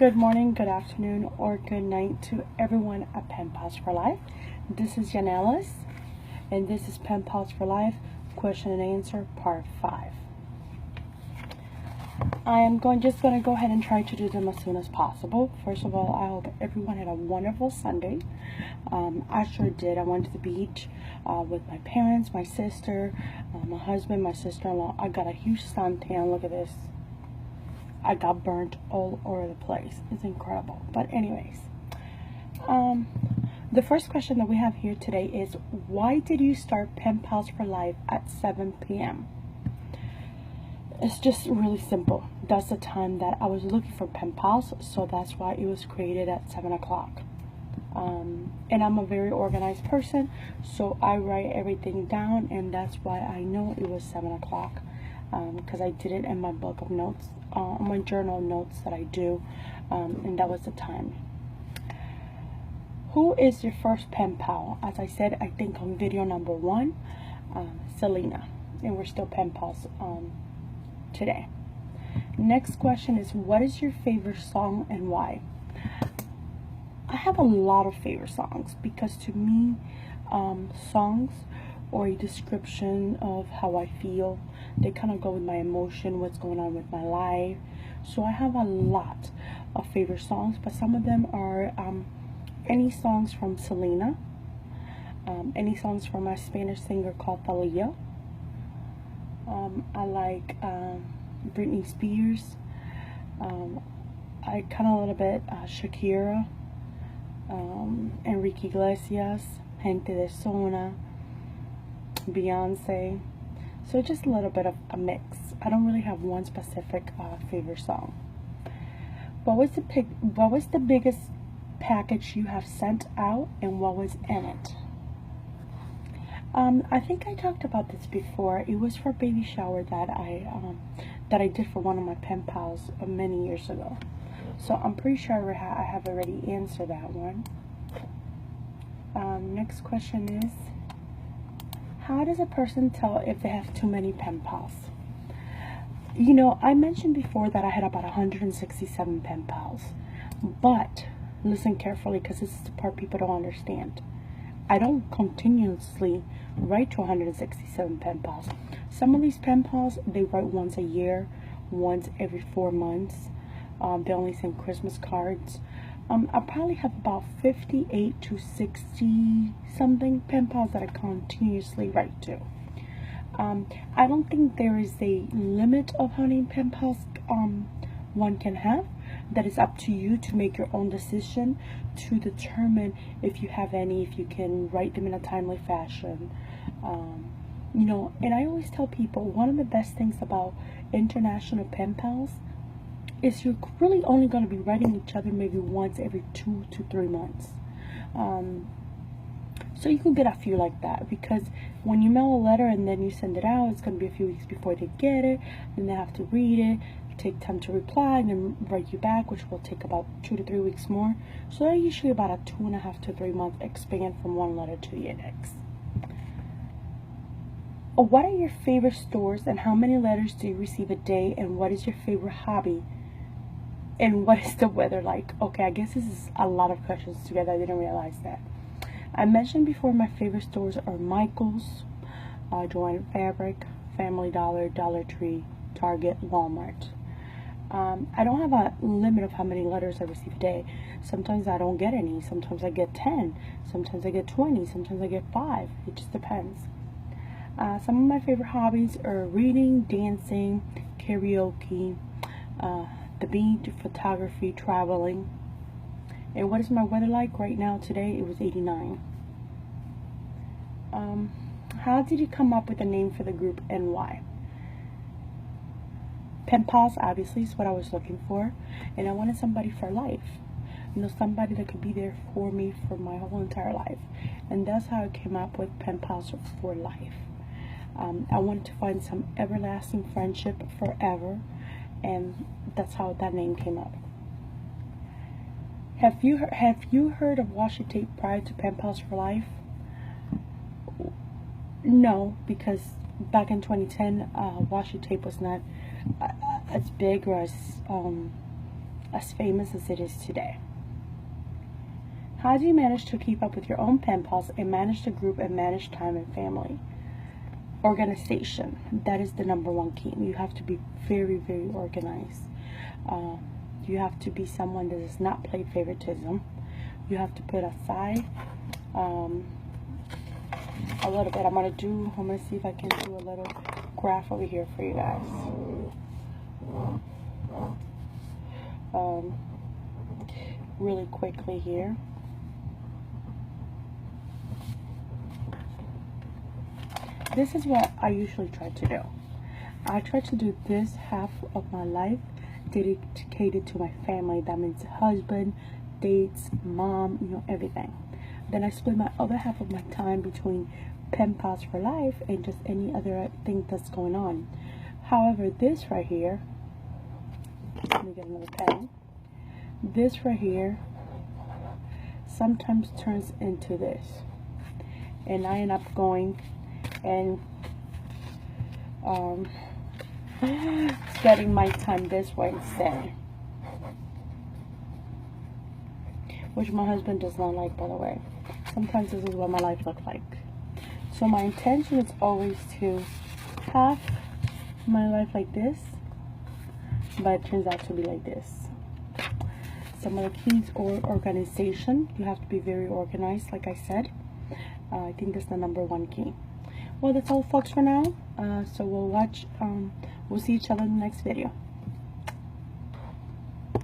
Good morning, good afternoon, or good night to everyone at PenPals for Life. This is Yanelis, and this is PenPals for Life, question and answer, part 5. I am just going to go ahead and try to do them as soon as possible. First of all, I hope everyone had a wonderful Sunday. I sure did. I went to the beach with my parents, my sister, my husband, my sister-in-law. I got a huge suntan. Look at this. I got burnt all over the place. It's incredible. But anyways, the first question that we have here today is, why did you start PenPals for Life at 7 p.m.? It's just really simple. That's the time that I was looking for PenPals, so that's why it was created at 7 o'clock. And I'm a very organized person, so I write everything down, and that's why I know it was 7 o'clock. Because I did it in my book of notes, my journal notes that I do, and that was the time. Who is your first pen pal? As I said, I think on video number 1, Selena, and we're still pen pals today. Next question is, what is your favorite song and why? I have a lot of favorite songs because to me, songs or a description of how I feel, they kind of go with my emotion, what's going on with my life. So I have a lot of favorite songs, but some of them are any songs from Selena, any songs from a Spanish singer called Thalia. I like Britney Spears. I kind of a little bit Shakira, Enrique Iglesias, Gente de Zona, Beyonce. So just a little bit of a mix. I don't really have one specific favorite song. What was the biggest package you have sent out, and what was in it? I think I talked about this before. It was for a baby shower that I did for one of my pen pals many years ago. So I'm pretty sure I have already answered that one. Next question is, how does a person tell if they have too many pen pals? You know, I mentioned before that I had about 167 pen pals, but listen carefully because this is the part people don't understand. I don't continuously write to 167 pen pals. Some of these pen pals, they write once a year, once every 4 months. They only send Christmas cards. I probably have about 58 to 60 something pen pals that I continuously write to. I don't think there is a limit of how many pen pals one can have. That is up to you to make your own decision to determine if you have any, if you can write them in a timely fashion. You know, and I always tell people, one of the best things about international pen pals is you're really only going to be writing each other maybe once every 2 to 3 months. So you can get a few like that, because when you mail a letter and then you send it out, it's going to be a few weeks before they get it, then they have to read it, take time to reply, and then write you back, which will take about 2 to 3 weeks more. So they're usually about a 2.5 to 3 month span from one letter to the next. What are your favorite stores, and how many letters do you receive a day, and what is your favorite hobby, and what is the weather like? Okay, I guess this is a lot of questions together. I didn't realize that. I mentioned before my favorite stores are Michael's, Joanne Fabric, Family Dollar, Dollar Tree, Target, Walmart. I don't have a limit of how many letters I receive a day. Sometimes I don't get any. Sometimes I get 10. Sometimes I get 20. Sometimes I get 5. It just depends. Some of my favorite hobbies are reading, dancing, karaoke, the beach, photography, traveling. And what is my weather like right now? Today it was 89. How did you come up with a name for the group and why? PenPals obviously is what I was looking for, and I wanted somebody for life. You know, somebody that could be there for me for my whole entire life. And that's how I came up with PenPals for Life. I wanted to find some everlasting friendship forever, and that's how that name came up. Have you heard of washi tape prior to PenPals for Life? No, because back in 2010, washi tape was not as big or as as famous as it is today. How do you manage to keep up with your own pen pals and manage the group and manage time and family? Organization. That is the number one key. You have to be very, very organized. You have to be someone that does not play favoritism. You have to put aside a little bit. I'm gonna see if I can do a little graph over here for you guys. Really quickly here. This is what I usually try to do. I try to do this half of my life dedicated to my family. That means husband, dates, mom, you know, everything. Then I split my other half of my time between pen pals for life and just any other thing that's going on. However, this right here, let me get another pen. This right here sometimes turns into this, and I end up going and setting my time this way instead, which my husband does not like, by the way. Sometimes this is what my life looks like. So my intention is always to have my life like this, but it turns out to be like this. Some of the keys or organization. You have to be very organized, like I said. I think that's the number one key. Well, that's all, folks, for now. So we'll see each other in the next video.